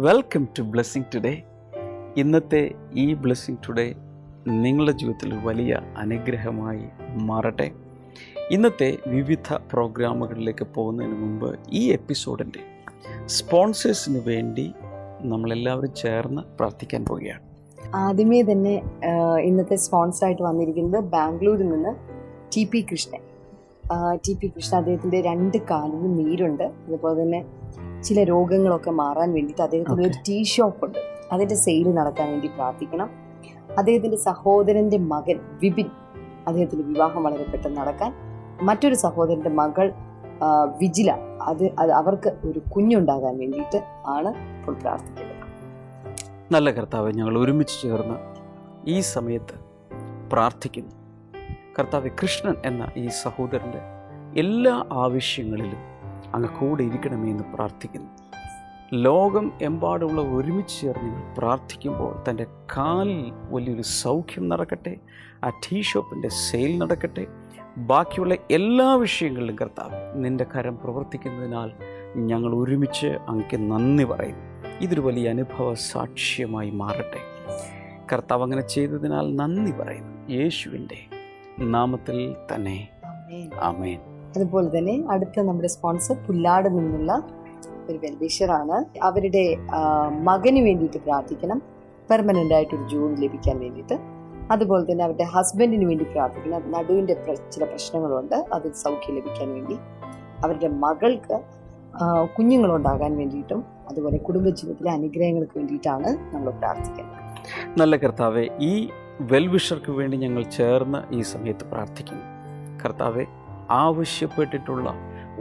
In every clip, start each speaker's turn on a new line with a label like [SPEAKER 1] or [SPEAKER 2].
[SPEAKER 1] Welcome to blessing today. ഇന്നത്തെ ഈ blessing today നിങ്ങളുടെ ജീവിതത്തിൽ വലിയ അനുഗ്രഹമായി മാറട്ടെ. ഇന്നത്തെ വിവിധ പ്രോഗ്രാമുകളിലേക്ക് പോകുന്നതിന് മുമ്പ് ഈ എപ്പിസോഡിൻ്റെ സ്പോൺസേഴ്സിന് വേണ്ടി നമ്മളെല്ലാവരും ചേർന്ന് പ്രാർത്ഥിക്കാൻ പോവുകയാണ്.
[SPEAKER 2] ആദ്യമേ തന്നെ ഇന്നത്തെ സ്പോൺസറായിട്ട് വന്നിരിക്കുന്നത് ബാംഗ്ലൂരിൽ നിന്ന് ടി പി കൃഷ്ണൻ. അദ്ദേഹത്തിൻ്റെ 2 കാലിലും നീരുണ്ട്. അതുപോലെ തന്നെ ചില രോഗങ്ങളൊക്കെ മാറാൻ വേണ്ടിയിട്ട് അദ്ദേഹത്തിന് ഒരു ടീ ഷോപ്പുണ്ട്. അതിൻ്റെ സെയിൽ നടക്കാൻ വേണ്ടി പ്രാർത്ഥിക്കണം. അദ്ദേഹത്തിൻ്റെ സഹോദരൻ്റെ മകൻ വിപിൻ, അദ്ദേഹത്തിൻ്റെ വിവാഹം വളരെ പെട്ടെന്ന് നടക്കാൻ, മറ്റൊരു സഹോദരൻ്റെ മകൾ വിജില, അവർക്ക് ഒരു കുഞ്ഞുണ്ടാകാൻ വേണ്ടിയിട്ട് ആണ് ഇപ്പോൾ പ്രാർത്ഥിക്കുന്നത്.
[SPEAKER 1] നല്ല കർത്താവെ, ഞങ്ങൾ ഒരുമിച്ച് ചേർന്ന് ഈ സമയത്ത് പ്രാർത്ഥിക്കുന്നു. കർത്താവെ, കൃഷ്ണൻ എന്ന ഈ സഹോദരൻ്റെ എല്ലാ ആവശ്യങ്ങളിലും അങ്ങ് കൂടെ ഇരിക്കണമേ എന്ന് പ്രാർത്ഥിക്കുന്നു. ലോകം എമ്പാടുള്ള ഒരുമിച്ച് ചേർന്ന് പ്രാർത്ഥിക്കുമ്പോൾ തൻ്റെ കാലിൽ വലിയൊരു സൗഖ്യം നടക്കട്ടെ, ആ ടീ ഷോപ്പിൻ്റെ സെയിൽ നടക്കട്ടെ. ബാക്കിയുള്ള എല്ലാ വിഷയങ്ങളിലും കർത്താവ് നിൻ്റെ കരം പ്രവർത്തിക്കുന്നതിനാൽ ഞങ്ങൾ ഒരുമിച്ച് അങ്ങക്ക് നന്ദി പറയുന്നു. ഇതൊരു വലിയ അനുഭവ സാക്ഷ്യമായി മാറട്ടെ. കർത്താവ് അങ്ങനെ ചെയ്തതിനാൽ നന്ദി പറയുന്നു. യേശുവിൻ്റെ നാമത്തിൽ തന്നെ ആമേൻ.
[SPEAKER 2] അതുപോലെ തന്നെ അടുത്ത നമ്മുടെ സ്പോൺസർ പുല്ലാട് നിന്നുള്ള ഒരു വെൽവിഷറാണ്. അവരുടെ മകന് വേണ്ടിയിട്ട് പ്രാർത്ഥിക്കണം, പെർമനൻ്റ് ആയിട്ടൊരു ജോലി ലഭിക്കാൻ വേണ്ടിയിട്ട്. അതുപോലെ തന്നെ അവരുടെ ഹസ്ബൻഡിന് വേണ്ടി പ്രാർത്ഥിക്കണം, നടുവിൻ്റെ ചില പ്രശ്നങ്ങളുണ്ട്, അതിൽ സൗഖ്യം ലഭിക്കാൻ വേണ്ടി. അവരുടെ മകൾക്ക് കുഞ്ഞുങ്ങളുണ്ടാകാൻ വേണ്ടിയിട്ടും അതുപോലെ കുടുംബജീവിതത്തിലെ അനുഗ്രഹങ്ങൾക്ക് വേണ്ടിയിട്ടാണ് നമ്മൾ പ്രാർത്ഥിക്കുന്നത്.
[SPEAKER 1] നല്ല കർത്താവെ, ഈ വെൽവിഷർക്ക് വേണ്ടി ഞങ്ങൾ ചേർന്ന് ഈ സമയത്ത് പ്രാർത്ഥിക്കുന്നു. കർത്താവെ, ആവശ്യപ്പെട്ടിട്ടുള്ള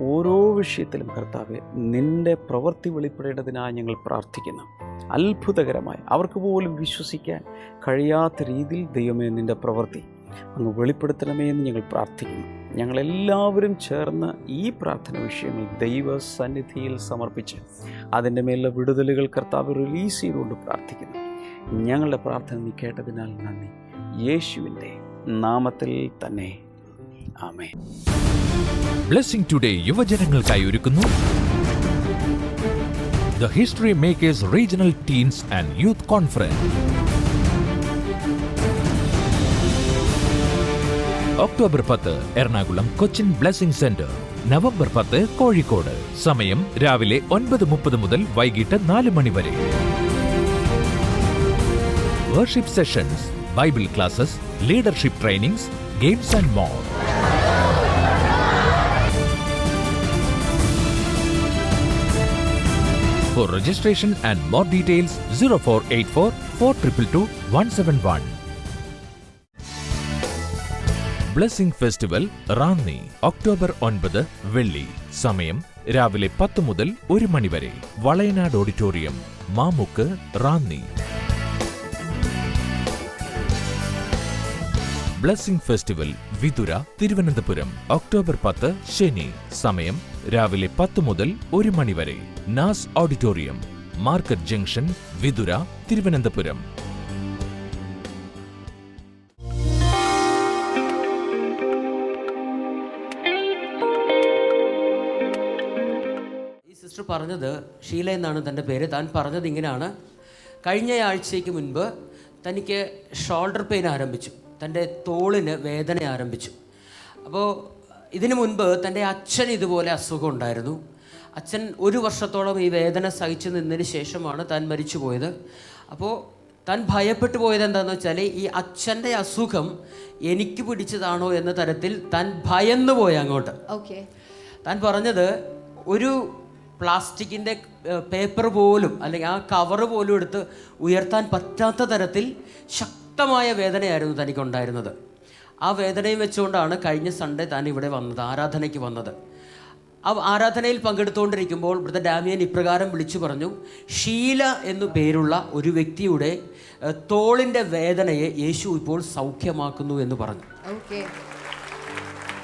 [SPEAKER 1] ഓരോ വിഷയത്തിലും കർത്താവെ നിൻ്റെ പ്രവൃത്തി വെളിപ്പെടേണ്ടതിനായി ഞങ്ങൾ പ്രാർത്ഥിക്കുന്നു. അത്ഭുതകരമായി അവർക്ക് പോലും വിശ്വസിക്കാൻ കഴിയാത്ത രീതിയിൽ ദൈവമേ നിൻ്റെ പ്രവൃത്തി അങ്ങ് വെളിപ്പെടുത്തണമേ എന്ന് ഞങ്ങൾ പ്രാർത്ഥിക്കുന്നു. ഞങ്ങളെല്ലാവരും ചേർന്ന് ഈ പ്രാർത്ഥന വിഷയങ്ങൾ ദൈവസന്നിധിയിൽ സമർപ്പിച്ച് അതിൻ്റെ മേലുള്ള വിടുതലുകൾ കർത്താവ് റിലീസ് ചെയ്തുകൊണ്ട് പ്രാർത്ഥിക്കുന്നു. ഞങ്ങളുടെ പ്രാർത്ഥന നീ കേട്ടതിനാൽ നന്ദി. യേശുവിൻ്റെ നാമത്തിൽ തന്നെ ആമേൻ.
[SPEAKER 3] ബ്ലെസ്സിംഗ് ടുഡേ യുവജനങ്ങൾക്കായി ഒരുക്കുന്നു the history makers regional teens and youth conference. October 10 Ernakulam Cochin blessing centre, November 10 Kozhikode. സമയം രാവിലെ 9:30 മുതൽ വൈകിട്ട് 4 മണി വരെ. Worship sessions, Bible classes, leadership trainings, games and more. For registration and more details 0484 422 171. Blessing festival Ranni October 9 വെള്ളി. സമയം രാവിലെ 10 മുതൽ 1 മണി വരെ. Valayanad auditorium, Mamukku, Ranni. Blessing festival Vithura, Thiruvananthapuram October 10 ശനി. സമയം രാവിലെ 10 മുതൽ 1 മണി വരെ. Naz auditorium, market junction, Vithura, Thiruvananthapuram.
[SPEAKER 4] ഈ സിസ്റ്റർ പറഞ്ഞത്, ഷീല എന്നാണ് തൻ്റെ പേര്, താൻ പറഞ്ഞത് ഇങ്ങനെയാണ്: കഴിഞ്ഞ ആഴ്ചയ്ക്ക് മുൻപ് തനിക്ക് ഷോൾഡർ പെയിൻ ആരംഭിച്ചു, തൻ്റെ തോളിന് വേദന ആരംഭിച്ചു. അപ്പോൾ ഇതിനു മുൻപ് തൻ്റെ അച്ഛൻ ഇതുപോലെ അസുഖം ഉണ്ടായിരുന്നു. അച്ഛൻ 1 വർഷത്തോളം ഈ വേദന സഹിച്ചു നിന്നതിന് ശേഷമാണ് താൻ മരിച്ചു പോയത്. അപ്പോൾ താൻ ഭയപ്പെട്ടു പോയത് എന്താണെന്ന് വെച്ചാൽ, ഈ അച്ഛൻ്റെ അസുഖം എനിക്ക് പിടിച്ചതാണോ എന്ന തരത്തിൽ താൻ ഭയന്നു പോയി അങ്ങോട്ട്. താൻ പറഞ്ഞത്, ഒരു പ്ലാസ്റ്റിക്കിൻ്റെ പേപ്പർ പോലും അല്ലെങ്കിൽ ആ കവറ് പോലും എടുത്ത് ഉയർത്താൻ പറ്റാത്ത തരത്തിൽ ശക്തമായ വേദനയായിരുന്നു തനിക്കുണ്ടായിരുന്നത്. ആ വേദനയും വെച്ചുകൊണ്ടാണ് കഴിഞ്ഞ സൺഡേ താൻ ഇവിടെ വന്നത്, ആരാധനയ്ക്ക് വന്നത്. ആ ആരാധനയിൽ പങ്കെടുത്തുകൊണ്ടിരിക്കുമ്പോൾ ബ്രദർ ഡാമിയൻ ഇപ്രകാരം വിളിച്ചു പറഞ്ഞു, ഷീല എന്നു പേരുള്ള ഒരു വ്യക്തിയുടെ തോളിൻ്റെ വേദനയെ യേശു ഇപ്പോൾ സൗഖ്യമാക്കുന്നു എന്ന് പറഞ്ഞു.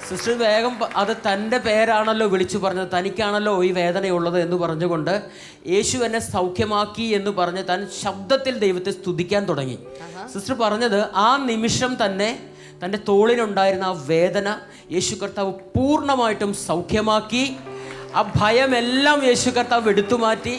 [SPEAKER 4] സിസ്റ്റർ വേഗം അത് തൻ്റെ പേരാണല്ലോ വിളിച്ചു പറഞ്ഞത്, തനിക്കാണല്ലോ ഈ വേദനയുള്ളത് എന്ന് പറഞ്ഞുകൊണ്ട് യേശു എന്നെ സൗഖ്യമാക്കി എന്ന് പറഞ്ഞ് താൻ ശബ്ദത്തിൽ ദൈവത്തെ സ്തുതിക്കാൻ തുടങ്ങി. സിസ്റ്റർ പറഞ്ഞത്, ആ നിമിഷം തന്നെ തൻ്റെ തോളിനുണ്ടായിരുന്ന ആ വേദന യേശു കർത്താവ് പൂർണ്ണമായിട്ടും സൗഖ്യമാക്കി. ആ ഭയമെല്ലാം യേശു കർത്താവ് എടുത്തു മാറ്റി.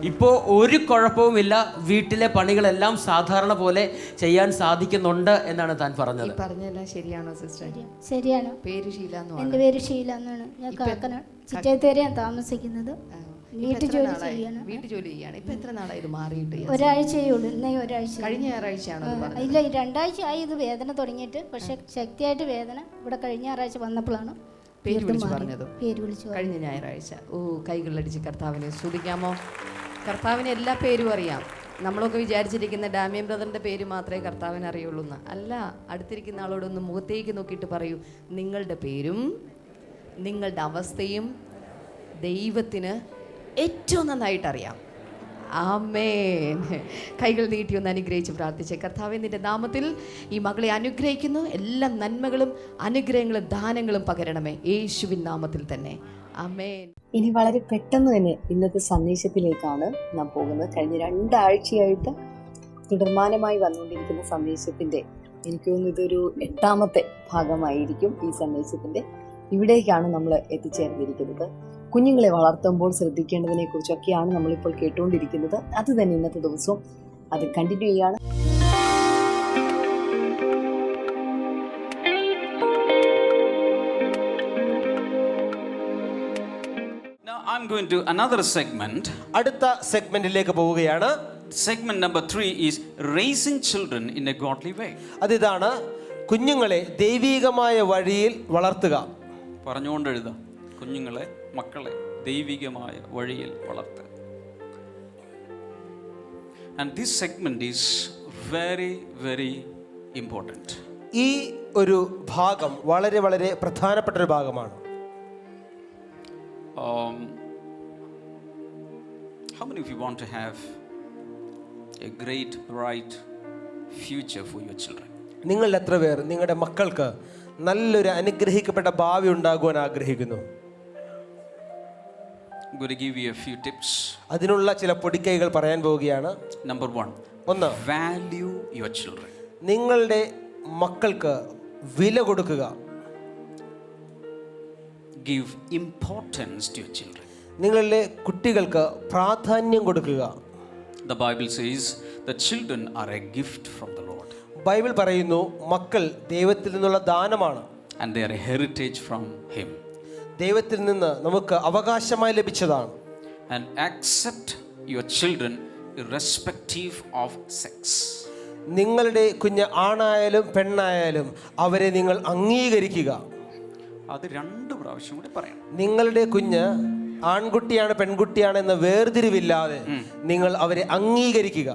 [SPEAKER 4] ഇപ്പോൾ ഒരു കുഴപ്പവുമില്ല, വീട്ടിലെ പണികളെല്ലാം സാധാരണ പോലെ ചെയ്യാൻ സാധിക്കുന്നുണ്ട് എന്നാണ് താൻ പറഞ്ഞത്.
[SPEAKER 2] പറഞ്ഞെല്ലാം ശരിയാണോ സിസ്റ്റർ?
[SPEAKER 5] ശരിയാണ്.
[SPEAKER 2] പേര് ഷീല എന്നാണ്.
[SPEAKER 5] എൻ്റെ പേര് ഷീല എന്നാണ്. ഞാൻ കാക്കനാട് ചിറ്റേത്തേരയാണ് താമസിക്കുന്നത്. വീട്ടു ജോലി ചെയ്യാണ്.
[SPEAKER 2] ഇപ്പൊ എത്ര നാളായി ഇത് മാറിയിട്ട്?
[SPEAKER 5] ഒരാഴ്ചയേ ഉള്ളൂ. ഇന്നേ ഒരാഴ്ച.
[SPEAKER 2] കഴിഞ്ഞ ഞായറാഴ്ചയാണോ?
[SPEAKER 5] ഇല്ല, 2 ആഴ്ച ആയി ഇത് വേദന തുടങ്ങിയിട്ട്. പക്ഷെ ശക്തിയായിട്ട് വേദന ഇവിടെ കഴിഞ്ഞ ഞായറാഴ്ച വന്നപ്പോഴാണ്
[SPEAKER 2] പേര് വിളിച്ചു പറഞ്ഞത്.
[SPEAKER 5] പേര് വിളിച്ചു
[SPEAKER 2] കഴിഞ്ഞ ഞായറാഴ്ച. കൈകളിലടിച്ച് കർത്താവിനെ സ്തുതിക്കാമോ? കർത്താവിന് എല്ലാ പേരും അറിയാം. നമ്മളൊക്കെ വിചാരിച്ചിരിക്കുന്ന ഡാമിയൻ ബ്രദറിന്റെ പേര് മാത്രമേ കർത്താവിന് അറിയുള്ളൂ എന്ന്. അല്ല, അടുത്തിരിക്കുന്ന ആളോടൊന്ന് മുഖത്തേക്ക് നോക്കിയിട്ട് പറയൂ, നിങ്ങളുടെ പേരും നിങ്ങളുടെ അവസ്ഥയും ദൈവത്തിന് ഏറ്റവും നന്നായിട്ട് അറിയാം. ആമേൻ. കൈകൾ നീട്ടി ഒന്ന് അനുഗ്രഹിച്ച് പ്രാർത്ഥിച്ചേ. കർത്താവേ, നിന്റെ നാമത്തിൽ ഈ മകളെ അനുഗ്രഹിക്കുന്നു. എല്ലാ നന്മകളും അനുഗ്രഹങ്ങളും ദാനങ്ങളും പകരണമേ, യേശുവിൻ നാമത്തിൽ തന്നെ. ആമേൻ. ഇനി വളരെ പെട്ടെന്ന് തന്നെ ഇന്നത്തെ സന്ദേശത്തിലേക്കാണ് നാം പോകുന്നത്. കഴിഞ്ഞ 2 ആഴ്ചയായിട്ട് തുടർമാനമായി വന്നുകൊണ്ടിരിക്കുന്ന സന്ദേശത്തിന്റെ എനിക്ക് തോന്നുന്നു ഇതൊരു 8ാമത്തെ ഭാഗമായിരിക്കും. ഈ സന്ദേശത്തിന്റെ ഇവിടേക്കാണ് നമ്മൾ എത്തിച്ചേർന്നിരിക്കുന്നത്. കുഞ്ഞുങ്ങളെ വളർത്തുമ്പോൾ ശ്രദ്ധിക്കേണ്ടതിനെ കുറിച്ചൊക്കെയാണ് നമ്മളിപ്പോൾ കേട്ടുകൊണ്ടിരിക്കുന്നത്. അത് തന്നെ ഇന്നത്തെ ദിവസവും അത് കണ്ടിന്യൂ ചെയ്യാണ്.
[SPEAKER 1] Now I'm going to another segment.
[SPEAKER 6] അടുത്ത സെഗ്മെന്റിലേക്ക് പോവുകയാണ്.
[SPEAKER 1] Segment number 3 is raising children in a godly way.
[SPEAKER 6] അതിതാണ് കുഞ്ഞുങ്ങളെ ദൈവികമായ വഴിയിൽ വളർത്തുക.
[SPEAKER 1] പറഞ്ഞുകൊണ്ട് എഴുതാം, കുഞ്ഞുങ്ങളെ, മക്കളെ ദൈവികമായ വഴിയിൽ വളർത്തുക. And this segment is very, very important.
[SPEAKER 6] ഈ ഒരു ഭാഗം വളരെ വളരെ പ്രധാനപ്പെട്ട ഒരു ഭാഗമാണ്.
[SPEAKER 1] How many of you want to have a great, bright future for your children?
[SPEAKER 6] നിങ്ങൾ എത്ര പേർ നിങ്ങളുടെ മക്കൾക്ക് നല്ലൊരു അനുഗ്രഹിക്കപ്പെട്ട ഭാവി ഉണ്ടാകുവാൻ ആഗ്രഹിക്കുന്നു?
[SPEAKER 1] I'm going to give you a few tips.
[SPEAKER 6] അതിനുള്ള ചില പൊടിക്കൈകൾ പറയാൻ പോവുകയാണ്.
[SPEAKER 1] Number 1, value your children.
[SPEAKER 6] നിങ്ങളുടെ മക്കൾക്ക് വില കൊടുക്കുക.
[SPEAKER 1] Give importance to your children.
[SPEAKER 6] നിങ്ങളുടെ കുട്ടികൾക്ക് പ്രാധാന്യം കൊടുക്കുക.
[SPEAKER 1] The Bible says the children are a gift from the Lord.
[SPEAKER 6] Bible പറയുന്നു മക്കൾ ദൈവത്തിൽ നിന്നുള്ള ദാനമാണ്.
[SPEAKER 1] And they are a heritage from Him.
[SPEAKER 6] ദൈവത്തിൽ നിന്ന് നമുക്ക് അവകാശമായി ലഭിച്ചതാണ്.
[SPEAKER 1] And accept your children irrespective of sex.
[SPEAKER 6] നിങ്ങളുടെ കുഞ്ഞ് ആണായാലും പെണ്ണായാലും അവരെ നിങ്ങൾ അംഗീകരിക്കുക.
[SPEAKER 1] അത് 2 പ്രാവശ്യം കൂടി പറയണം.
[SPEAKER 6] നിങ്ങളുടെ കുഞ്ഞ് ആൺകുട്ടിയാണ് പെൺകുട്ടിയാണ് എന്ന വേർതിരിവില്ലാതെ നിങ്ങൾ അവരെ അംഗീകരിക്കുക.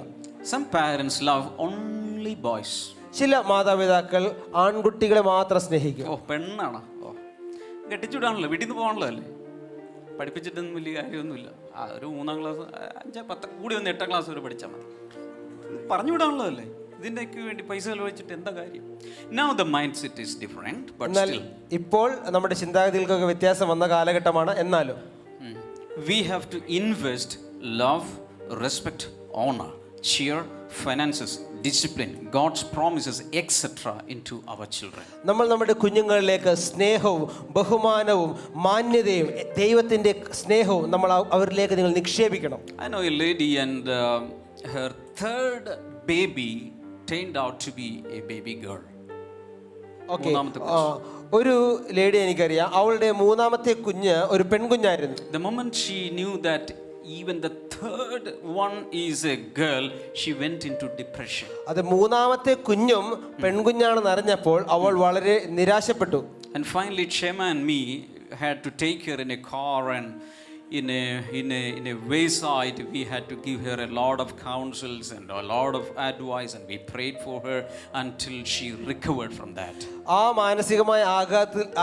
[SPEAKER 1] Some parents love only boys.
[SPEAKER 6] ചില മാതാപിതാക്കൾ ആൺകുട്ടികളെ മാത്രം സ്നേഹിക്കും.
[SPEAKER 1] പെണ്ണാണോ? കെട്ടിച്ചുവിടാണല്ലോ, വീട്ടിൽ നിന്ന് പോകാണല്ലോ അല്ലേ, പഠിപ്പിച്ചിട്ടൊന്നും വലിയ കാര്യമൊന്നുമില്ല. ഒരു 3ാം ക്ലാസ് 5, 10 കൂടി വന്ന് 8ാം ക്ലാസ് വരെ പഠിച്ചാൽ മതി, പറഞ്ഞു വിടാണല്ലോ അല്ലേ. ഇതിൻ്റെയൊക്കെ വേണ്ടി പൈസ ചെലവഴിച്ചിട്ട് എന്താ കാര്യം? Now the mindset is different, but still
[SPEAKER 6] ഇപ്പോൾ നമ്മുടെ ചിന്താഗതികൾക്കൊക്കെ വ്യത്യാസം വന്ന കാലഘട്ടമാണ്. എന്നാലും
[SPEAKER 1] we have to invest love, respect, honor, cheer, finances, discipline, God's promises, etc. into our children.
[SPEAKER 6] നമ്മൾ നമ്മുടെ കുഞ്ഞുങ്ങളിലേക്ക് സ്നേഹവും ബഹുമാനവും മാന്യതയും ദൈവത്തിൻ്റെ സ്നേഹവും നമ്മൾ അവരിലേക്ക് നിങ്ങൾ നിക്ഷേപിക്കണം.
[SPEAKER 1] I know a lady and her 3rd baby turned out to be a baby girl.
[SPEAKER 6] Okay. ഒരു ലേഡി എനിക്കറിയാം, അവളുടെ 3ാമത്തെ കുഞ്ഞ് ഒരു പെൺകുഞ്ഞായിരുന്നു.
[SPEAKER 1] The moment she knew that even the 3rd one is a girl, she went into depression.
[SPEAKER 6] അത് 3ാമത്തെ കുഞ്ഞും പെൺകുഞ്ഞാണെന്ന് അറിഞ്ഞപ്പോൾ അവൾ വളരെ നിരാശപ്പെട്ടു.
[SPEAKER 1] And finally Chema and me had to take her in a car, and in a wayside we had to give her a lot of counsels and a lot of advice, and we prayed for her until she recovered from that.
[SPEAKER 6] ആ മാനസികമായ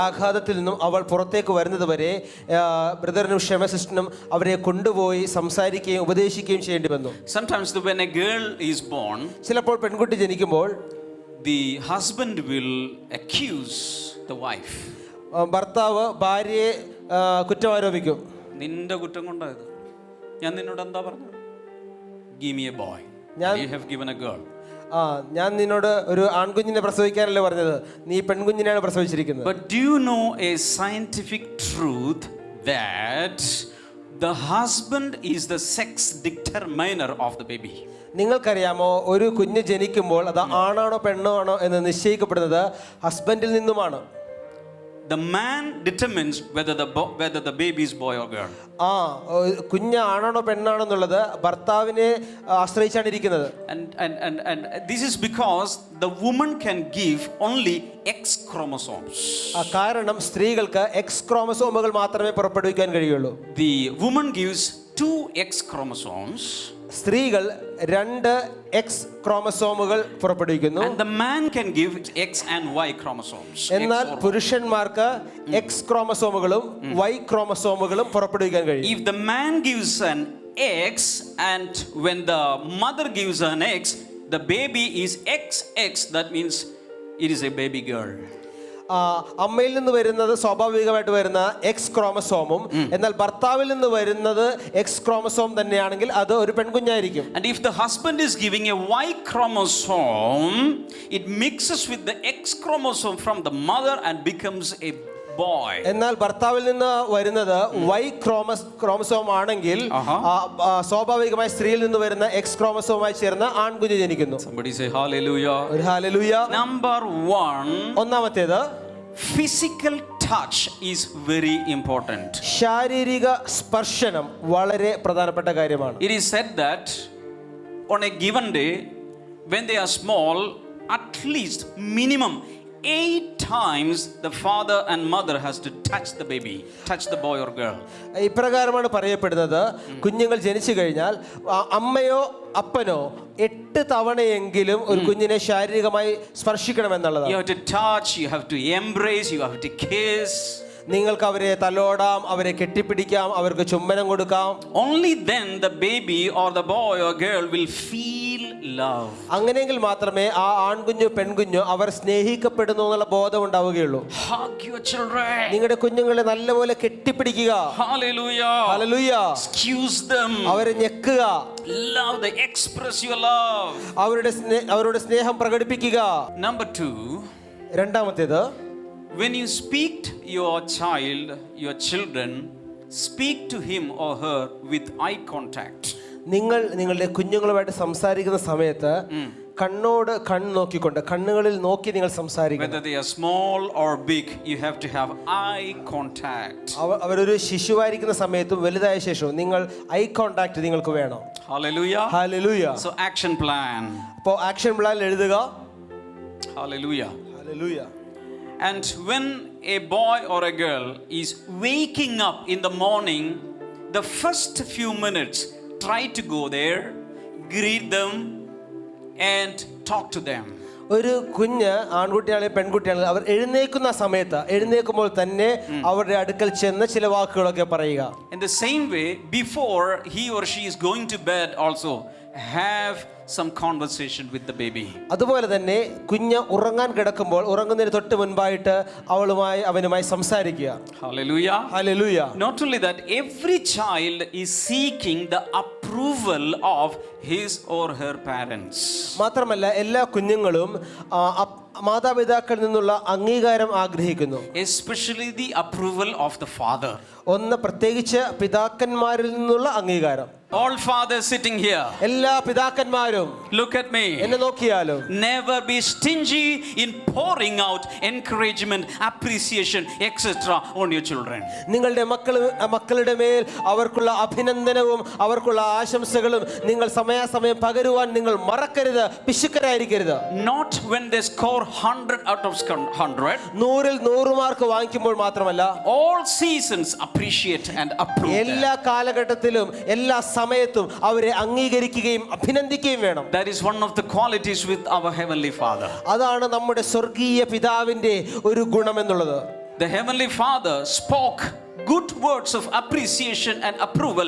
[SPEAKER 6] ആഘാതത്തിൽ നിന്നും അവൾ പുറത്തേക്ക് വരുന്നത് വരെ ബ്രദറിനും ക്ഷമ സിസ്റ്ററിനും അവരെ കൊണ്ടുപോയി സംസാരിക്കുകയും ഉപദേശിക്കുകയും ചെയ്യേണ്ടി വന്നു.
[SPEAKER 1] Sometimes when a girl is born,
[SPEAKER 6] ചിലപ്പോൾ പെൺകുട്ടി ജനിക്കുമ്പോൾ
[SPEAKER 1] the husband will accuse the wife.
[SPEAKER 6] ഭർത്താവ് ഭാര്യയെ കുറ്റമാരോപിക്കും.
[SPEAKER 1] നിന്റെ കുറ്റം കൊണ്ടായത്, ഞാൻ നിന്നോട് എന്താ പറഞ്ഞത്? Give me a boy. You have given a girl.
[SPEAKER 6] ഞാൻ നിന്നോട് ഒരു ആൺകുഞ്ഞിനെ പ്രസവിക്കാനല്ലേ പറഞ്ഞത്, നീ പെൺകുഞ്ഞിനെയാണ് പ്രസവിച്ചിരിക്കുന്നത്.
[SPEAKER 1] But do you know a scientific truth that The husband is the sex determiner of the baby.
[SPEAKER 6] നിങ്ങൾക്കറിയാമോ, ഒരു കുഞ്ഞ് ജനിക്കുമ്പോൾ അത് ആണാണോ പെണ്ണാണോ എന്ന് നിശ്ചയിക്കപ്പെടുന്നത് ഹസ്ബൻഡിൽ നിന്നുമാണ്.
[SPEAKER 1] The man determines whether the baby is boy or girl.
[SPEAKER 6] കുഞ്ഞ് ആണാണോ പെണ്ണാണോ എന്നുള്ളത് ഭർത്താവിനെ ആശ്രയിച്ചാണ് ഇരിക്കുന്നത്.
[SPEAKER 1] And this is because the woman can give only X chromosomes.
[SPEAKER 6] കാരണം സ്ത്രീകൾക്ക് X ക്രോമസോമുകൾ മാത്രമേ പുറപ്പെടുവിക്കാൻ കഴിയുള്ളൂ.
[SPEAKER 1] The woman gives 2 X chromosomes.
[SPEAKER 6] സ്ത്രീകൾ 2 X ക്രോമസോമുകൾ പുറപ്പെടുവിക്കുന്നു.
[SPEAKER 1] And the man can give X and Y chromosomes.
[SPEAKER 6] എന്നാൽ പുരുഷന്മാർക്ക് X ക്രോമസോമുകളും Y ക്രോമസോമുകളും പുറപ്പെടുവിക്കാൻ കഴിയും.
[SPEAKER 1] If the man gives an X and when the mother gives an X, the baby is XX. That means it is a baby girl.
[SPEAKER 6] അമ്മയിൽ നിന്ന് വരുന്നത് സ്വാഭാവികമായിട്ട് വരുന്ന X ക്രോമസോമും എന്നാൽ ഭർത്താവിൽ നിന്ന് വരുന്നത് X ക്രോമസോം തന്നെയാണെങ്കിൽ അത് ഒരു പെൺകുഞ്ഞായിരിക്കും.
[SPEAKER 1] And if the husband is giving a Y chromosome, it mixes with the X chromosome from the mother and becomes a boy.
[SPEAKER 6] എന്നാൽ ഭർത്താവിൽ നിന്ന് വരുന്നത് Y ക്രോമസോം ആണെങ്കിൽ സ്വാഭാവികമായി സ്ത്രീയിൽ നിന്ന് വരുന്ന X ക്രോമസോമായി ചേർന്ന് ആൺകുഞ്ഞ് ജനിക്കുന്നു.
[SPEAKER 1] Somebody say hallelujah.
[SPEAKER 6] ഒരു ഹല്ലേലൂയ.
[SPEAKER 1] Number 1,
[SPEAKER 6] ഒന്നാമത്തേത്
[SPEAKER 1] physical touch is very important.
[SPEAKER 6] ശാരീരിക സ്പർശനം വളരെ പ്രധാനപ്പെട്ട കാര്യമാണ്.
[SPEAKER 1] It is said that on a given day when they are small, at least minimum 8 times the father and mother has to touch the baby, touch the boy or girl.
[SPEAKER 6] ഇപ്രകാരമാണ് പറയപ്പെടുന്നത്, കുഞ്ഞുങ്ങൾ ജനിച്ചു കഴിഞ്ഞാൽ അമ്മയോ അപ്പനോ 8 തവണയെങ്കിലും ഒരു കുഞ്ഞിനെ ശാരീരികമായി സ്പർശിക്കണമെന്നുള്ളതാണ്.
[SPEAKER 1] You have to touch, you have to embrace, you have to kiss.
[SPEAKER 6] നിങ്ങൾക്ക് അവരെ തലോടാം, അവരെ കെട്ടിപ്പിടിക്കാം, അവർക്ക് ചുംബനം കൊടുക്കാം.
[SPEAKER 1] Only then the baby or the boy or girl will feel love.
[SPEAKER 6] അങ്ങനെയെങ്കിൽ മാത്രമേ ആ ആൺകുഞ്ഞോ പെൺകുഞ്ഞോ അവർ സ്നേഹിക്കപ്പെടുന്നു എന്നുള്ള ബോധം ഉണ്ടാവുകയുള്ളൂ.
[SPEAKER 1] Hug your children.
[SPEAKER 6] നിങ്ങളുടെ കുഞ്ഞുങ്ങളെ നല്ലപോലെ കെട്ടിപ്പിടിക്കുക.
[SPEAKER 1] Hallelujah.
[SPEAKER 6] ഹല്ലേലൂയ.
[SPEAKER 1] Excuse them.
[SPEAKER 6] അവരെ ഞെക്കുക.
[SPEAKER 1] Love them. Express your love.
[SPEAKER 6] അവരുടെ സ്നേഹം പ്രകടിപ്പിക്കുക.
[SPEAKER 1] Number 2.
[SPEAKER 6] രണ്ടാമത്തേത്,
[SPEAKER 1] When you speak to your child, your children, speak to him or her with eye contact.
[SPEAKER 6] നിങ്ങൾ നിങ്ങളുടെ കുഞ്ഞുങ്ങളുമായിട്ട് സംസാരിക്കുന്ന സമയത്ത് കണ്ണോട് കണ്ണ് നോക്കിക്കൊണ്ട് കണ്ണുകളിൽ നോക്കി നിങ്ങൾ സംസാരിക്കണം.
[SPEAKER 1] Whether they are small or big, you have to have eye contact.
[SPEAKER 6] അവരൊരു ശിശുവായിരിക്കുന്ന സമയത്തും വലുതായ ശേഷവും നിങ്ങൾ ഐ കോണ്ടാക്ട് നിങ്ങൾക്ക് വേണം.
[SPEAKER 1] Hallelujah.
[SPEAKER 6] Hallelujah.
[SPEAKER 1] So action plan.
[SPEAKER 6] അപ്പോൾ ആക്ഷൻ പ്ലാൻ എഴുതുക.
[SPEAKER 1] Hallelujah.
[SPEAKER 6] Hallelujah.
[SPEAKER 1] And when a boy or a girl is waking up in the morning, the first few minutes, try to go there, greet them, and talk to them.
[SPEAKER 6] ഒരു കുഞ്ഞ് ആൺകുട്ടിയാണെങ്കിലും പെൺകുട്ടിയാണെങ്കിലും അവർ എഴുന്നേൽക്കുന്ന സമയത്ത് എഴുന്നേൽക്കുമ്പോൾ തന്നെ അവരുടെ അടുക്കൽ ചെന്ന് ചില വാക്കുകളൊക്കെ പറയുക.
[SPEAKER 1] In the same way, before he or she is going to bed also, have some conversation with the baby.
[SPEAKER 6] അതുപോലെ തന്നെ കുഞ്ഞ് ഉറങ്ങാൻ കിടക്കുമ്പോൾ ഉറങ്ങുന്നതിന് തൊട്ട് മുൻപായിട്ട് അവനുമായി സംസാരിക്കുക.
[SPEAKER 1] Hallelujah.
[SPEAKER 6] Hallelujah.
[SPEAKER 1] Not only that, every child is seeking the approval of his or her parents.
[SPEAKER 6] മാത്രമല്ല എല്ലാ കുഞ്ഞുങ്ങളും മാതാപിതാക്കളിൽ നിന്നുള്ള അംഗീകാരം ആഗ്രഹിക്കുന്നു.
[SPEAKER 1] Especially the approval of the father.
[SPEAKER 6] ഒന്ന് പ്രത്യേകിച്ച് പിതാക്കന്മാരിൽ നിന്നുള്ള അംഗീകാരം.
[SPEAKER 1] All fathers sitting here,
[SPEAKER 6] എല്ലാ പിതാക്കന്മാരും
[SPEAKER 1] look at me.
[SPEAKER 6] എന്നെ നോക്കിയാലും
[SPEAKER 1] Never be stingy in pouring out encouragement, appreciation, etc. on your children.
[SPEAKER 6] നിങ്ങളുടെ മക്കളുടെ മേൽ അവർക്കുള്ള അഭിനന്ദനവും അവർക്കുള്ള ആശംസകളും നിങ്ങൾ സമയാസമയം പകരുവാൻ നിങ്ങൾ മറക്കരുത്, പിശുക്കരായിരിക്കരുത്.
[SPEAKER 1] Not when they score 100 out of 100.
[SPEAKER 6] 100-ൽ 100 mark വാങ്ങിക്കുമ്പോൾ മാത്രമല്ല,
[SPEAKER 1] All seasons appreciate and approve them.
[SPEAKER 6] എല്ലാ കാലഘട്ടത്തിലും എല്ലാ സമയത്തും അവരെ അംഗീകരിക്കുകയും അഭിനന്ദിക്കുകയും വേണം.
[SPEAKER 1] That is one of the qualities with our Heavenly Father.
[SPEAKER 6] അതാണ് നമ്മുടെ സ്വർഗീയ പിതാവിന്റെ ഒരു ഗുണമെന്നുള്ളത്.
[SPEAKER 1] The Heavenly Father spoke good words of appreciation and approval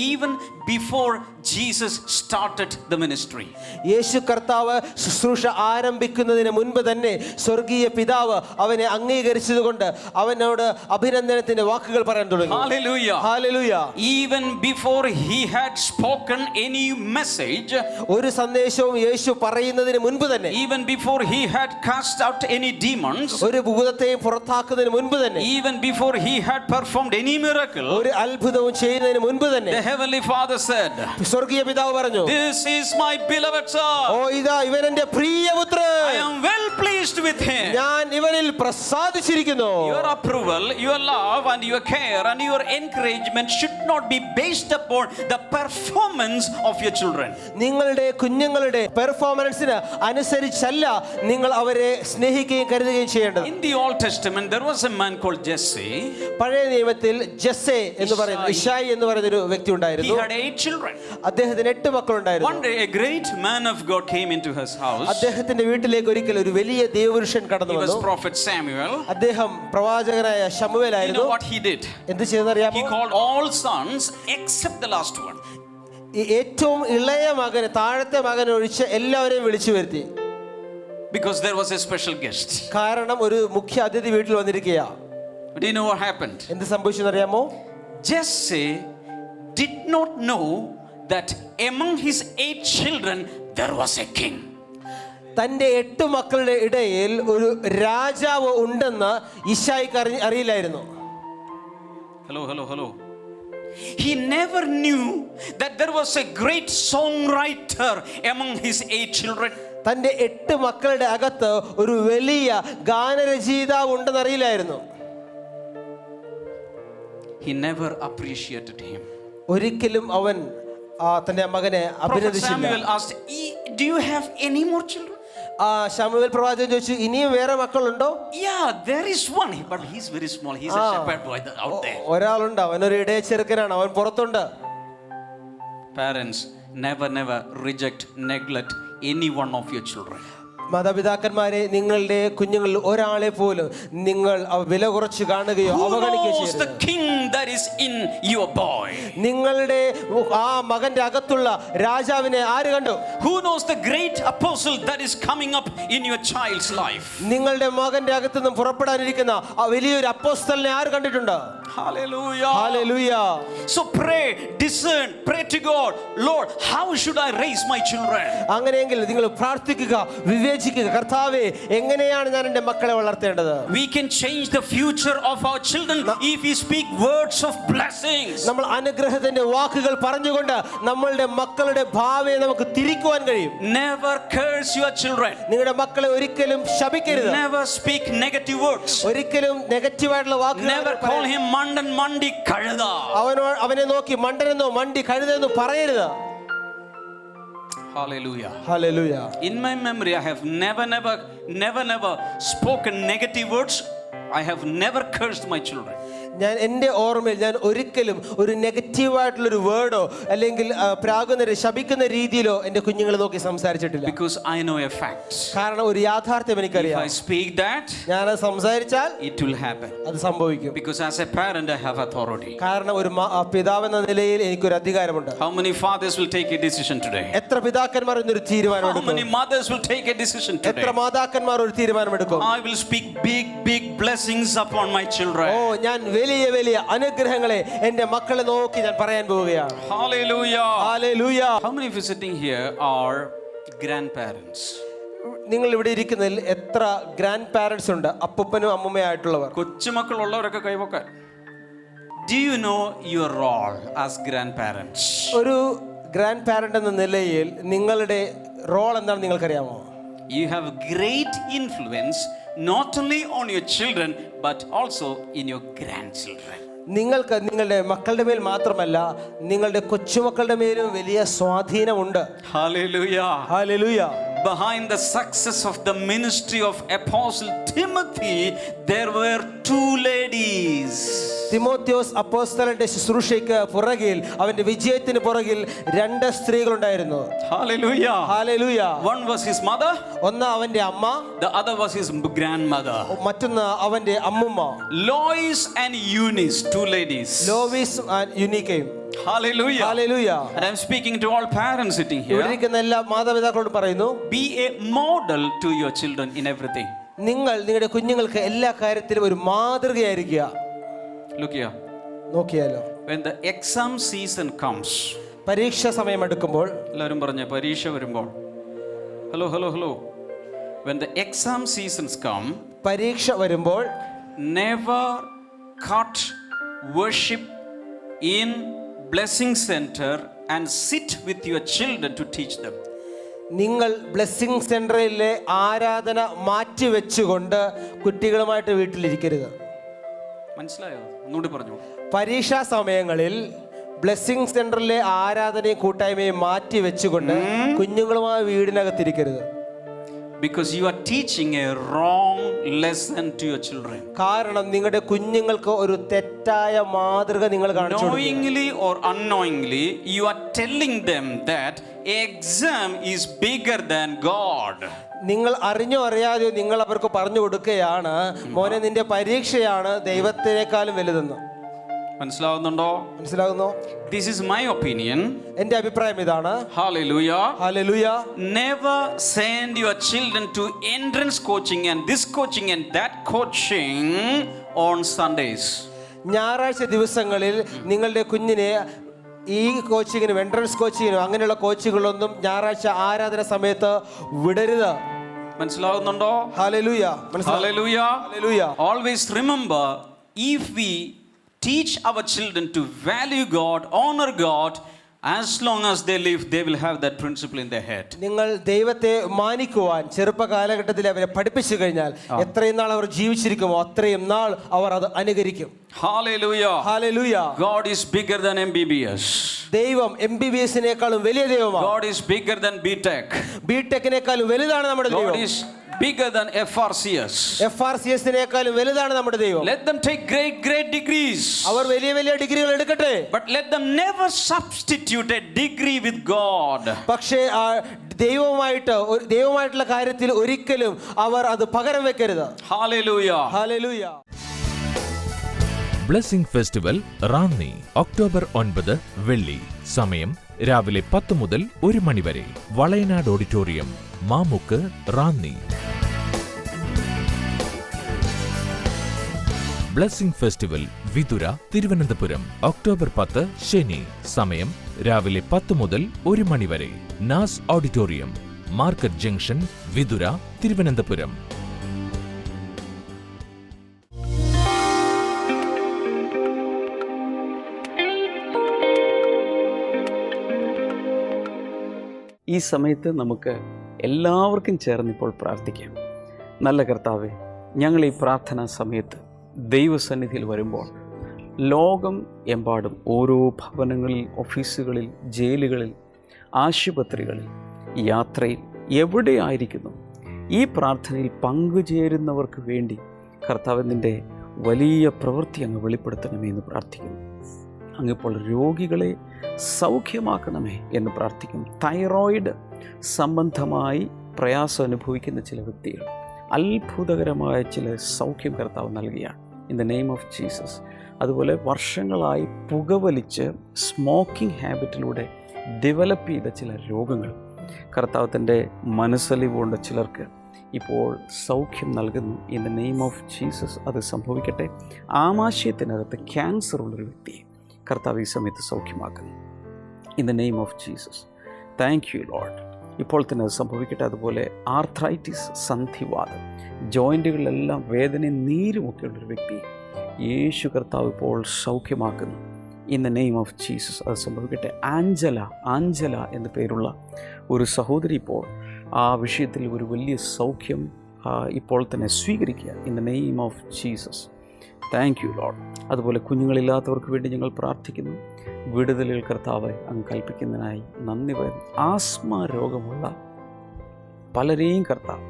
[SPEAKER 1] even before Jesus started the ministry.
[SPEAKER 6] യേശു കർത്താവ് ശുശ്രൂഷ ആരംഭിക്കുന്നതിന് മുൻപ് തന്നെ സ്വർഗീയ പിതാവ് അവനെ അംഗീകരിച്ചതുകൊണ്ട് അവനോട് അഭിനന്ദനത്തിന്റെ വാക്കുകൾ പറയാൻ തുടങ്ങി.
[SPEAKER 1] Hallelujah.
[SPEAKER 6] Hallelujah.
[SPEAKER 1] Even before he had spoken any message,
[SPEAKER 6] ഒരു സന്ദേശവും യേശു പറയുന്നതിന് മുൻപ് തന്നെ,
[SPEAKER 1] even before he had cast out any demons,
[SPEAKER 6] ഒരു ഭൂതത്തെയും പുറത്താക്കുന്നതിന് മുൻപ് തന്നെ,
[SPEAKER 1] even before he had performed
[SPEAKER 7] performed any miracle,
[SPEAKER 6] ഒരു അത്ഭുതവും ചെയ്യുന്നതിന് മുൻപ് തന്നെ
[SPEAKER 7] the heavenly Father said,
[SPEAKER 6] സ്വർഗീയ പിതാവ് പറഞ്ഞു,
[SPEAKER 7] "This is my beloved son.
[SPEAKER 6] ഓ ഇതാ ഇവൻ എന്റെ പ്രിയപുത്രൻ,
[SPEAKER 7] I am well pleased with him."
[SPEAKER 6] ഞാൻ ഇവനിൽ പ്രസാദിച്ചിരിക്കുന്നു.
[SPEAKER 7] Your approval, your love, and your care and your encouragement should not be based upon the performance of your children.
[SPEAKER 6] നിങ്ങളുടെ കുഞ്ഞുങ്ങളുടെ പെർഫോമൻസിന് അനുസരിച്ചല്ല നിങ്ങൾ അവരെ സ്നേഹിക്കുകയും കരുതുകയും ചെയ്യേണ്ടത്.
[SPEAKER 7] In the Old Testament, there was a man called Jesse.
[SPEAKER 6] പഴയ നിയമത്തിൽ ജെസ്സേ എന്ന് പറയുന്ന ഇശായി എന്ന് പറയുന്ന ഒരു വ്യക്തി
[SPEAKER 7] He
[SPEAKER 6] ഉണ്ടായിരുന്നു.
[SPEAKER 7] had 8 children.
[SPEAKER 6] അദ്ദേഹത്തിന് 8 മക്കളുണ്ടായിരുന്നു.
[SPEAKER 7] One day, a great man of God came into his house.
[SPEAKER 6] അദ്ദേഹത്തിന്റെ വീട്ടിലേക്ക് ഒരിക്കൽ ഒരു വലിയ ദൈവപുരുഷൻ കടന്നു
[SPEAKER 7] He was
[SPEAKER 6] വന്നു.
[SPEAKER 7] Prophet Samuel.
[SPEAKER 6] അദ്ദേഹം പ്രവാചകനായ
[SPEAKER 7] You
[SPEAKER 6] ശമൂവേലായിരുന്നു.
[SPEAKER 7] know what he did?
[SPEAKER 6] എന്ത് ചെയ്തെന്നറിയാമോ?
[SPEAKER 7] He called all sons except the last one.
[SPEAKER 6] ഈ ഏറ്റവും ഇളയ മകന്, താഴത്തെ മകൻ ഒഴിച്ച് എല്ലാവരെയും വിളിച്ചു വരുത്തി.
[SPEAKER 7] Because there was a special guest.
[SPEAKER 6] കാരണം ഒരു മുഖ്യ അതിഥി വീട്ടിൽ വന്നിരിക്കുകയാ.
[SPEAKER 7] Do you know what happened?
[SPEAKER 6] എന്ത് സംഭവിച്ചെന്നറിയാമോ?
[SPEAKER 7] Jesse did not know that among his 8 children there was a king.
[SPEAKER 6] തന്റെ 8 മക്കളുടെ ഇടയിൽ ഒരു രാജാവ് ഉണ്ടെന്ന് ഇശായിക്ക് അറിയില്ലായിരുന്നു.
[SPEAKER 7] Hello. He never knew that there was a great songwriter among his 8 children.
[SPEAKER 6] തന്റെ 8 മക്കളുടെ അകത്ത് ഒരു വലിയ ഗാനരചയിതാവ് ഉണ്ടെന്ന് അറിയില്ലായിരുന്നു.
[SPEAKER 7] He never appreciated him.
[SPEAKER 6] ഒരിക്കലും അവൻ തന്റെ മകനെ
[SPEAKER 7] Prophet
[SPEAKER 6] അഭിനന്ദിച്ചില്ല.
[SPEAKER 7] Samuel asked, "Do you have any more children?"
[SPEAKER 6] ശമൂവേൽ പ്രവാചകൻ ചോദിച്ചു, ഇനിയും വേറെ മക്കളുണ്ടോ?
[SPEAKER 7] Yeah, there is one, but he's very small. He's a shepherd boy out there.
[SPEAKER 6] ഒരാളുണ്ട്, അവനൊരു ഇടയ ചെറുക്കനാണ്, അവൻ പുറത്തുണ്ട്.
[SPEAKER 7] Parents, never reject, neglect any one of your children.
[SPEAKER 6] മാതാപിതാക്കന്മാരെ, നിങ്ങളുടെ കുഞ്ഞുങ്ങളിൽ ഒരാളെ പോലും നിങ്ങൾ വില കുറച്ച് കാണുകയോ അവഗണിക്കുകയോ
[SPEAKER 7] Who knows the
[SPEAKER 6] ചെയ്യരുത്.
[SPEAKER 7] king that is in your boy?
[SPEAKER 6] നിങ്ങളുടെ ആ മകന്റെ അകത്തുള്ള രാജാവിനെ ആര് കണ്ടു?
[SPEAKER 7] Who knows the great apostle that is coming up in your child's life?
[SPEAKER 6] നിങ്ങളുടെ മകന്റെ അകത്തു നിന്നും പുറപ്പെടാനിരിക്കുന്ന ആ വലിയൊരു അപ്പോസ്തലനെ ആര് കണ്ടിട്ടുണ്ട്?
[SPEAKER 7] Hallelujah.
[SPEAKER 6] Hallelujah.
[SPEAKER 7] So pray, discern, pray to God, Lord, how should I raise my children?
[SPEAKER 6] അങ്ങനെയെങ്കിൽ നിങ്ങൾ പ്രാർത്ഥിക്കുക, വിവേചിക്കുക, കർത്താവേ എങ്ങനെയാണ് ഞാൻ എൻ്റെ മക്കളെ വളർത്തേണ്ടത്?
[SPEAKER 7] We can change the future of our children if we speak words of blessings.
[SPEAKER 6] നമ്മൾ അനുഗ്രഹത്തിന്റെ വാക്കുകൾ പറഞ്ഞുകൊണ്ട് നമ്മളുടെ മക്കളുടെ ഭാവിയെ നമുക്ക് തിരിക്കുവാൻ കഴിയും.
[SPEAKER 7] Never curse your children.
[SPEAKER 6] നിങ്ങളുടെ മക്കളെ ഒരിക്കലും ശപിക്കരുത്.
[SPEAKER 7] Never speak negative words.
[SPEAKER 6] ഒരിക്കലും നെഗറ്റീവായിട്ടുള്ള വാക്കുകൾ
[SPEAKER 7] Never call him mandan mandi kazhuda.
[SPEAKER 6] അവനെ നോക്കി മണ്ടനെന്നോ മണ്ടി കഴുതെന്നോ പറയരുത്.
[SPEAKER 7] Hallelujah.
[SPEAKER 6] Hallelujah.
[SPEAKER 7] In my memory, I have never spoken negative words. I have never cursed my children.
[SPEAKER 6] ഞാൻ എൻ്റെ ഓർമ്മയിൽ ഞാൻ ഒരിക്കലും ഒരു നെഗറ്റീവായിട്ടുള്ളൊരു വേർഡോ അല്ലെങ്കിൽ പ്രാകുന്ന ശപിക്കുന്ന രീതിയിലോ എൻ്റെ കുഞ്ഞുങ്ങളെ നോക്കി സംസാരിച്ചിട്ടില്ല.
[SPEAKER 7] Because I know a fact.
[SPEAKER 6] കാരണം ഒരു യാഥാർത്ഥ്യം
[SPEAKER 7] If
[SPEAKER 6] എനിക്കറിയാം.
[SPEAKER 7] I speak that,
[SPEAKER 6] ഞാനത് സംസാരിച്ചാൽ
[SPEAKER 7] it will happen.
[SPEAKER 6] അത് സംഭവിക്കും.
[SPEAKER 7] Because as a parent, I have authority.
[SPEAKER 6] കാരണം ഒരു പിതാവെന്ന നിലയിൽ എനിക്കൊരു അധികാരമുണ്ട്.
[SPEAKER 7] How many fathers will take a decision today?
[SPEAKER 6] എത്ര പിതാക്കന്മാർ ഇന്നൊരു
[SPEAKER 7] How
[SPEAKER 6] തീരുമാനമെടുക്കും?
[SPEAKER 7] many mothers will take a decision today?
[SPEAKER 6] എത്ര മാതാക്കന്മാർ ഒരു തീരുമാനമെടുക്കും?
[SPEAKER 7] I will speak big blessings upon my children.
[SPEAKER 6] ഓ, ഞാൻ വലിയ അനുഗ്രഹങ്ങളെ എൻ്റെ മക്കളെ നോക്കി ഞാൻ പറയാൻ പോവുകയാണ്.
[SPEAKER 7] Hallelujah.
[SPEAKER 6] Hallelujah.
[SPEAKER 7] How many of you sitting here are grandparents?
[SPEAKER 6] നിങ്ങൾ ഇവിടെ ഇരിക്കുന്നതിൽ എത്ര ഗ്രാൻഡ് പാരന്റ്സ് ഉണ്ട്? അപ്പൂപ്പനും അമ്മൂമ്മയായിട്ടുള്ളവർ.
[SPEAKER 7] കൊച്ചുമക്കളുള്ളവരൊക്കെ കൈവക്കാൻ. Do you know your role as grandparents?
[SPEAKER 6] ഒരു ഗ്രാൻഡ് പാരന്റ് എന്ന നിലയിൽ നിങ്ങളുടെ റോൾ എന്താണെന്ന് നിങ്ങൾക്കറിയാമോ?
[SPEAKER 7] You have great influence not only on your children but also in your grandchildren.
[SPEAKER 6] നിങ്ങൾക്ക് നിങ്ങളുടെ മക്കളുടെ മേൽ മാത്രമല്ല നിങ്ങളുടെ കൊച്ചുമക്കളുടെ മേലും വലിയ സ്വാധീനമുണ്ട്.
[SPEAKER 7] Hallelujah.
[SPEAKER 6] Hallelujah.
[SPEAKER 7] Behind the success of the ministry of Apostle Timothy, there were 2 ladies.
[SPEAKER 6] Timotheos അപ്പോസ്തലന്റെ ശുശ്രൂഷയ്ക്ക് പുറകിൽ, അവന്റെ വിജയത്തിന് പുറകിൽ 2 സ്ത്രീകളുണ്ടായിരുന്നു.
[SPEAKER 7] Hallelujah.
[SPEAKER 6] Hallelujah.
[SPEAKER 7] One was his mother,
[SPEAKER 6] ഒന്ന് അവന്റെ അമ്മ,
[SPEAKER 7] the other was his grandmother.
[SPEAKER 6] മറ്റൊന്ന് അവന്റെ അമ്മുമ്മ.
[SPEAKER 7] Lois and Eunice, 2 ladies.
[SPEAKER 6] ലോവിസ് യുനീക്കയും.
[SPEAKER 7] Hallelujah.
[SPEAKER 6] Hallelujah.
[SPEAKER 7] And I'm speaking to all parents sitting
[SPEAKER 6] ഇവിടെ
[SPEAKER 7] here.
[SPEAKER 6] ഇരിക്കുന്ന എല്ലാ മാതാപിതാക്കളോടും പറയുന്നു,
[SPEAKER 7] Be a model to your children in everything.
[SPEAKER 6] നിങ്ങൾ നിങ്ങളുടെ കുഞ്ഞുങ്ങൾക്ക് എല്ലാ കാര്യത്തിലും ഒരു മാതൃകയായിരിക്കുക.
[SPEAKER 7] Look here.
[SPEAKER 6] നോക്കിയാലോ,
[SPEAKER 7] When the exam season comes,
[SPEAKER 6] പരീക്ഷ സമയം എടുക്കുമ്പോൾ,
[SPEAKER 7] എല്ലാവരും പറഞ്ഞ പരീക്ഷ വരുമ്പോൾ, hello. When the exam seasons come,
[SPEAKER 6] പരീക്ഷ വരുമ്പോൾ
[SPEAKER 7] never cut worship in blessing center and sit with your children to teach them.
[SPEAKER 6] നിങ്ങൾ ബ്ലെസ്സിങ് സെന്ററിലെ ആരാധന മാറ്റിവെച്ചുകൊണ്ട് കുട്ടികളുമായിട്ട് വീട്ടിലിരിക്കരുത്.
[SPEAKER 7] മനസ്സിലായോ? ഒന്നുകൂടി പറഞ്ഞു.
[SPEAKER 6] പരീക്ഷാ സമയങ്ങളിൽ ബ്ലെസ്സിങ് സെന്ററിലെ ആരാധനയും കൂട്ടായ്മയും മാറ്റി വെച്ചുകൊണ്ട് കുഞ്ഞുങ്ങളുമായി വീടിനകത്തിരിക്കരുത്.
[SPEAKER 7] Because you are teaching a wrong lesson to your children.
[SPEAKER 6] കാരണം നിങ്ങളുടെ കുഞ്ഞുങ്ങൾക്ക് ഒരു തെറ്റായ മാതൃക നിങ്ങൾ കാണിച്ചു കൊടുക്കുന്നു.
[SPEAKER 7] Knowingly or unknowingly, you are telling them that exam is bigger than God.
[SPEAKER 6] നിങ്ങൾ അറിഞ്ഞോ അറിയാതെയോ നിങ്ങൾ അവർക്ക് പറഞ്ഞു കൊടുക്കുകയാണ്, മോനെ നിന്റെ പരീക്ഷയാണ് ദൈവത്തിനേക്കാളും വലുതെന്ന്.
[SPEAKER 7] മനസ്സിലാവുന്നുണ്ടോ?
[SPEAKER 6] മനസ്സിലാകുന്നോ?
[SPEAKER 7] This is my opinion.
[SPEAKER 6] എന്റെ അഭിപ്രായം ഇതാണ്.
[SPEAKER 7] Hallelujah.
[SPEAKER 6] Hallelujah.
[SPEAKER 7] Never send your children to entrance coaching and this coaching and that coaching on Sundays.
[SPEAKER 6] ഞായറാഴ്ച ദിവസങ്ങളിൽ നിങ്ങളുടെ കുഞ്ഞിനെ ഈ കോച്ചിങ്ങിനും എൻട്രൻസ് കോച്ചിങ്ങിനും അങ്ങനെയുള്ള കോച്ചുകളൊന്നും ഞായറാഴ്ച ആരാധന സമയത്ത് വിടരുത്.
[SPEAKER 7] മനസ്സിലാവുന്നുണ്ടോ?
[SPEAKER 6] Hallelujah.
[SPEAKER 7] Hallelujah.
[SPEAKER 6] Hallelujah.
[SPEAKER 7] Always remember, if we teach our children to value God, honor God, as long as they live, they will have that principle in their head.
[SPEAKER 6] നിങ്ങൾ ദൈവത്തെ മാനിക്കുവാൻ ചെറുപ്പ കാലഘട്ടത്തിൽ അവരെ പഠിപ്പിച്ചു കഴിഞ്ഞാൽ എത്രയും നാൾ അവർ ജീവിച്ചിരിക്കുമോ അത്രയും നാൾ അവർ അത് അനുകരിക്കും.
[SPEAKER 7] Hallelujah.
[SPEAKER 6] Hallelujah.
[SPEAKER 7] God is bigger than MBBS.
[SPEAKER 6] ദൈവം MBBS-നേക്കാളും വലിയ ദൈവമാണ്.
[SPEAKER 7] God is bigger than BTech.
[SPEAKER 6] BTech-നേക്കാളും വലുതാണ് നമ്മുടെ
[SPEAKER 7] God
[SPEAKER 6] ദൈവം.
[SPEAKER 7] is bigger than FRCS.
[SPEAKER 6] FRCS-നേക്കാളും വലുതാണ് നമ്മുടെ ദൈവം.
[SPEAKER 7] Let them take great degrees.
[SPEAKER 6] അവർ വലിയ വലിയ ഡിഗ്രികൾ എടുക്കട്ടെ.
[SPEAKER 7] But let them never substitute a degree with God.
[SPEAKER 6] പക്ഷേ ദൈവമായിട്ടുള്ള കാര്യത്തിൽ ഒരിക്കലും അവർ അത് പകരം വെക്കരുത്.
[SPEAKER 7] Hallelujah.
[SPEAKER 6] Hallelujah.
[SPEAKER 3] Blessing festival Ranni October 9 വെള്ളി. സമയം രാവിലെ 10 മുതൽ 1 മണി വരെ. Valayanad auditorium, Mamukku, Ranni. Blessing festival Vithura, Thiruvananthapuram October 10 ശനി. സമയം രാവിലെ 10 മുതൽ 1 മണി വരെ. Naz auditorium, market junction, Vithura, Thiruvananthapuram.
[SPEAKER 1] ഈ സമയത്ത് നമുക്ക് എല്ലാവർക്കും ചേർന്നിപ്പോൾ പ്രാർത്ഥിക്കാം. നല്ല കർത്താവേ, ഞങ്ങൾ ഈ പ്രാർത്ഥനാ സമയത്ത് ദൈവസന്നിധിയിൽ വരുമ്പോൾ ലോകം എമ്പാടും ഓരോ ഭവനങ്ങളിൽ, ഓഫീസുകളിൽ, ജയിലുകളിൽ, ആശുപത്രികളിൽ, യാത്രയിൽ എവിടെയായിരിക്കുന്നു ഈ പ്രാർത്ഥനയിൽ പങ്കുചേരുന്നവർക്ക് വേണ്ടി കർത്താവ് നിൻ്റെ വലിയ പ്രവൃത്തി അങ്ങ് വെളിപ്പെടുത്തണമേ എന്ന് പ്രാർത്ഥിക്കുന്നു. അങ്ങിപ്പോൾ രോഗികളെ സൗഖ്യമാക്കണമേ എന്ന് പ്രാർത്ഥിക്കുന്നു. തൈറോയിഡ് സംബന്ധമായി പ്രയാസം അനുഭവിക്കുന്ന ചില വ്യക്തികൾ അത്ഭുതകരമായ ചില സൗഖ്യം കർത്താവ് നൽകുകയാണ് in the name of Jesus. അതുപോലെ വർഷങ്ങളായി പുകവലിച്ച് സ്മോക്കിംഗ് ഹാബിറ്റിലൂടെ ഡെവലപ്പ് ചെയ്ത ചില രോഗങ്ങൾ കർത്താവ് തൻ്റെ മനസ്സലിവുകൊണ്ട് ചിലർക്ക് ഇപ്പോൾ സൗഖ്യം നൽകുന്നു in the name of Jesus. അത് സംഭവിക്കട്ടെ. ആമാശയത്തിനകത്ത് ക്യാൻസർ ഉള്ളൊരു വ്യക്തിയെ കർത്താവ് ഈ സമയത്ത് സൗഖ്യമാക്കുന്നു in the name of Jesus. Thank you Lord. ഇപ്പോൾ തന്നെ അത് സംഭവിക്കട്ടെ. അതുപോലെ ആർത്രൈറ്റിസ്, സന്ധിവാതം, ജോയിൻറ്റുകളിലെല്ലാം വേദനയും നീരുമൊക്കെയുള്ളൊരു വ്യക്തി യേശു കർത്താവ് ഇപ്പോൾ സൗഖ്യമാക്കുന്നു in the name of Jesus. അത് സംഭവിക്കട്ടെ. ആഞ്ചല എന്ന പേരുള്ള ഒരു സഹോദരി ഇപ്പോൾ ആ വിഷയത്തിൽ ഒരു വലിയ സൗഖ്യം ഇപ്പോൾ തന്നെ സ്വീകരിക്കുക in the name of Jesus. Thank you Lord. അതുപോലെ കുഞ്ഞുങ്ങളില്ലാത്തവർക്ക് വേണ്ടി ഞങ്ങൾ പ്രാർത്ഥിക്കുന്നു. വിടുതലുകൾ കർത്താവ് അങ്ങ് കൽപ്പിക്കുന്നതിനായി നന്ദി പറയുന്നു. ആസ്മ രോഗമുള്ള പലരെയും കർത്താവ്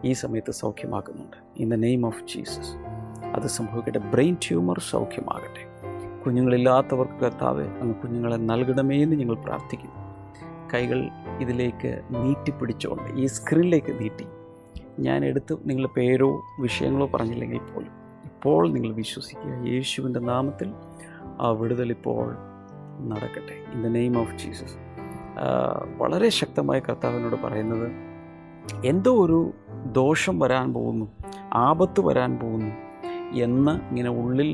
[SPEAKER 1] ഈ സമയത്ത് സൗഖ്യമാക്കുന്നുണ്ട് in the name of Jesus. അത് സംഭവിക്കട്ടെ. ബ്രെയിൻ ട്യൂമർ സൗഖ്യമാകട്ടെ. കുഞ്ഞുങ്ങളില്ലാത്തവർക്ക് കർത്താവ് അങ്ങ് കുഞ്ഞുങ്ങളെ നൽകണമേ എന്ന് ഞങ്ങൾ പ്രാർത്ഥിക്കുന്നു. കൈകൾ ഇതിലേക്ക് നീട്ടിപ്പിടിച്ചുകൊണ്ട് ഈ സ്ക്രീനിലേക്ക് നീട്ടി ഞാൻ എടുത്ത് നിങ്ങളുടെ പേരോ വിഷയങ്ങളോ പറഞ്ഞില്ലെങ്കിൽ പോലും ഇപ്പോൾ നിങ്ങൾ വിശ്വസിക്കുക. യേശുവിൻ്റെ നാമത്തിൽ ആ വിടുതൽ ഇപ്പോൾ നടക്കട്ടെ in the name of Jesus. വളരെ ശക്തമായ കർത്താവിനോട് പറയുന്നത് എന്തോ ഒരു ദോഷം വരാൻ പോകുന്നു, ആപത്ത് വരാൻ പോകുന്നു എന്ന് ഇങ്ങനെ ഉള്ളിൽ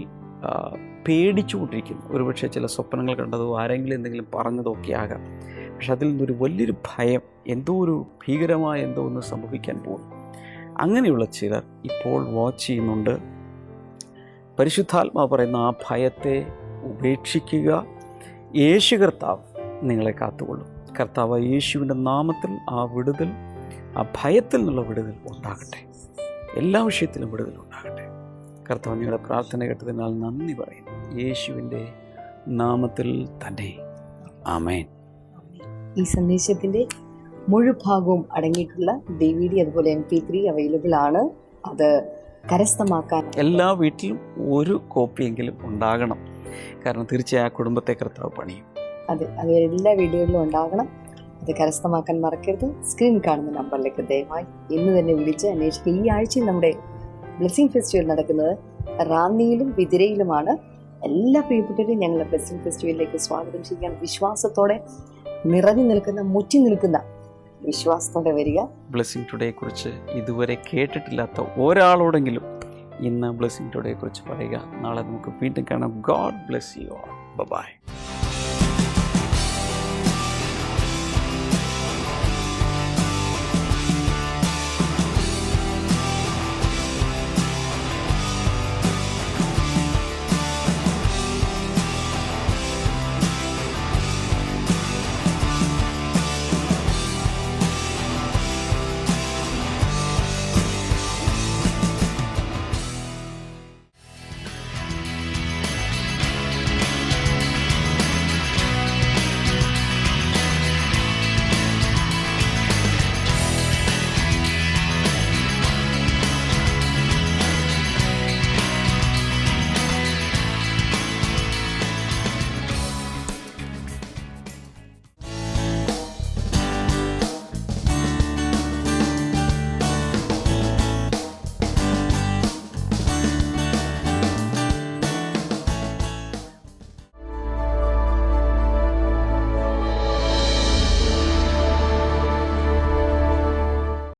[SPEAKER 1] പേടിച്ചുകൊണ്ടിരിക്കുന്നു. ഒരുപക്ഷെ ചില സ്വപ്നങ്ങൾ കണ്ടതോ ആരെങ്കിലും എന്തെങ്കിലും പറഞ്ഞതോ ഒക്കെ ആകാം. പക്ഷെ അതിൽ നിന്നൊരു വലിയൊരു ഭയം, എന്തോ ഒരു ഭീകരമായ എന്തോ ഒന്ന് സംഭവിക്കാൻ പോകുന്നു. അങ്ങനെയുള്ള ചിലർ ഇപ്പോൾ വാച്ച് ചെയ്യുന്നുണ്ട്. പരിശുദ്ധാത്മാവ് പറയുന്ന ആ ഭയത്തെ ഉപേക്ഷിക്കുക. യേശു കർത്താവ് നിങ്ങളെ കാത്തുകൊള്ളും. കർത്താവ് യേശുവിൻ്റെ നാമത്തിൽ ആ വിടുതൽ, ആ ഭയത്തിൽ നിന്നുള്ള വിടുതൽ ഉണ്ടാകട്ടെ. എല്ലാ വിഷയത്തിലും വിടുതൽ ഉണ്ടാകട്ടെ. കർത്താവ് നിങ്ങളുടെ പ്രാർത്ഥന കേട്ടതിനാൽ നന്ദി പറയുന്നു. യേശുവിൻ്റെ നാമത്തിൽ തന്നെ. ആമേൻ.
[SPEAKER 2] ഈ സന്ദേശത്തിൻ്റെ മുഴുഭാഗവും അടങ്ങിയിട്ടുള്ള DVD അതുപോലെ MP3 അവൈലബിൾ ആണ്. അത് കരസ്ഥമാക്കാൻ
[SPEAKER 1] എല്ലാ വീട്ടിലും ഒരു കോപ്പിയെങ്കിലും ഉണ്ടാകണം. കാരണം തീർച്ചയായും ആ കുടുംബത്തെ കർത്താവ് പണിയും.
[SPEAKER 2] അത് എല്ലാ വീഡിയോയിലും ഉണ്ടാകണം. അത് കരസ്ഥമാക്കാൻ മറക്കരുത്. സ്ക്രീൻ കാണുന്ന നമ്പറിലേക്ക് ദയവായി ഇന്ന് തന്നെ വിളിച്ച് അന്വേഷിക്കുക. ഈ ആഴ്ചയിൽ നമ്മുടെ ബ്ലെസ്സിംഗ് ഫെസ്റ്റിവൽ നടക്കുന്നത് റാന്നിയിലും വിതുരയിലുമാണ്. എല്ലാ പ്രിയപ്പെട്ടവരെയും ഞങ്ങളുടെ ബ്ലെസ്സിംഗ് ഫെസ്റ്റിവലിലേക്ക് സ്വാഗതം ചെയ്യാൻ വിശ്വാസത്തോടെ നിറഞ്ഞു നിൽക്കുന്ന, മുറ്റി നിൽക്കുന്ന വിശ്വാസത്തോടെ വരിക.
[SPEAKER 1] ബ്ലെസ്സിംഗ് ടുഡേയെക്കുറിച്ച് ഇതുവരെ കേട്ടിട്ടില്ലാത്ത ഒരാളോടെങ്കിലും ഇന്ന് ബ്ലെസ്സിംഗ് ടുഡേയെക്കുറിച്ച് പറയുക. നാളെ നമുക്ക് വീണ്ടും കാണാം. God bless you all. By.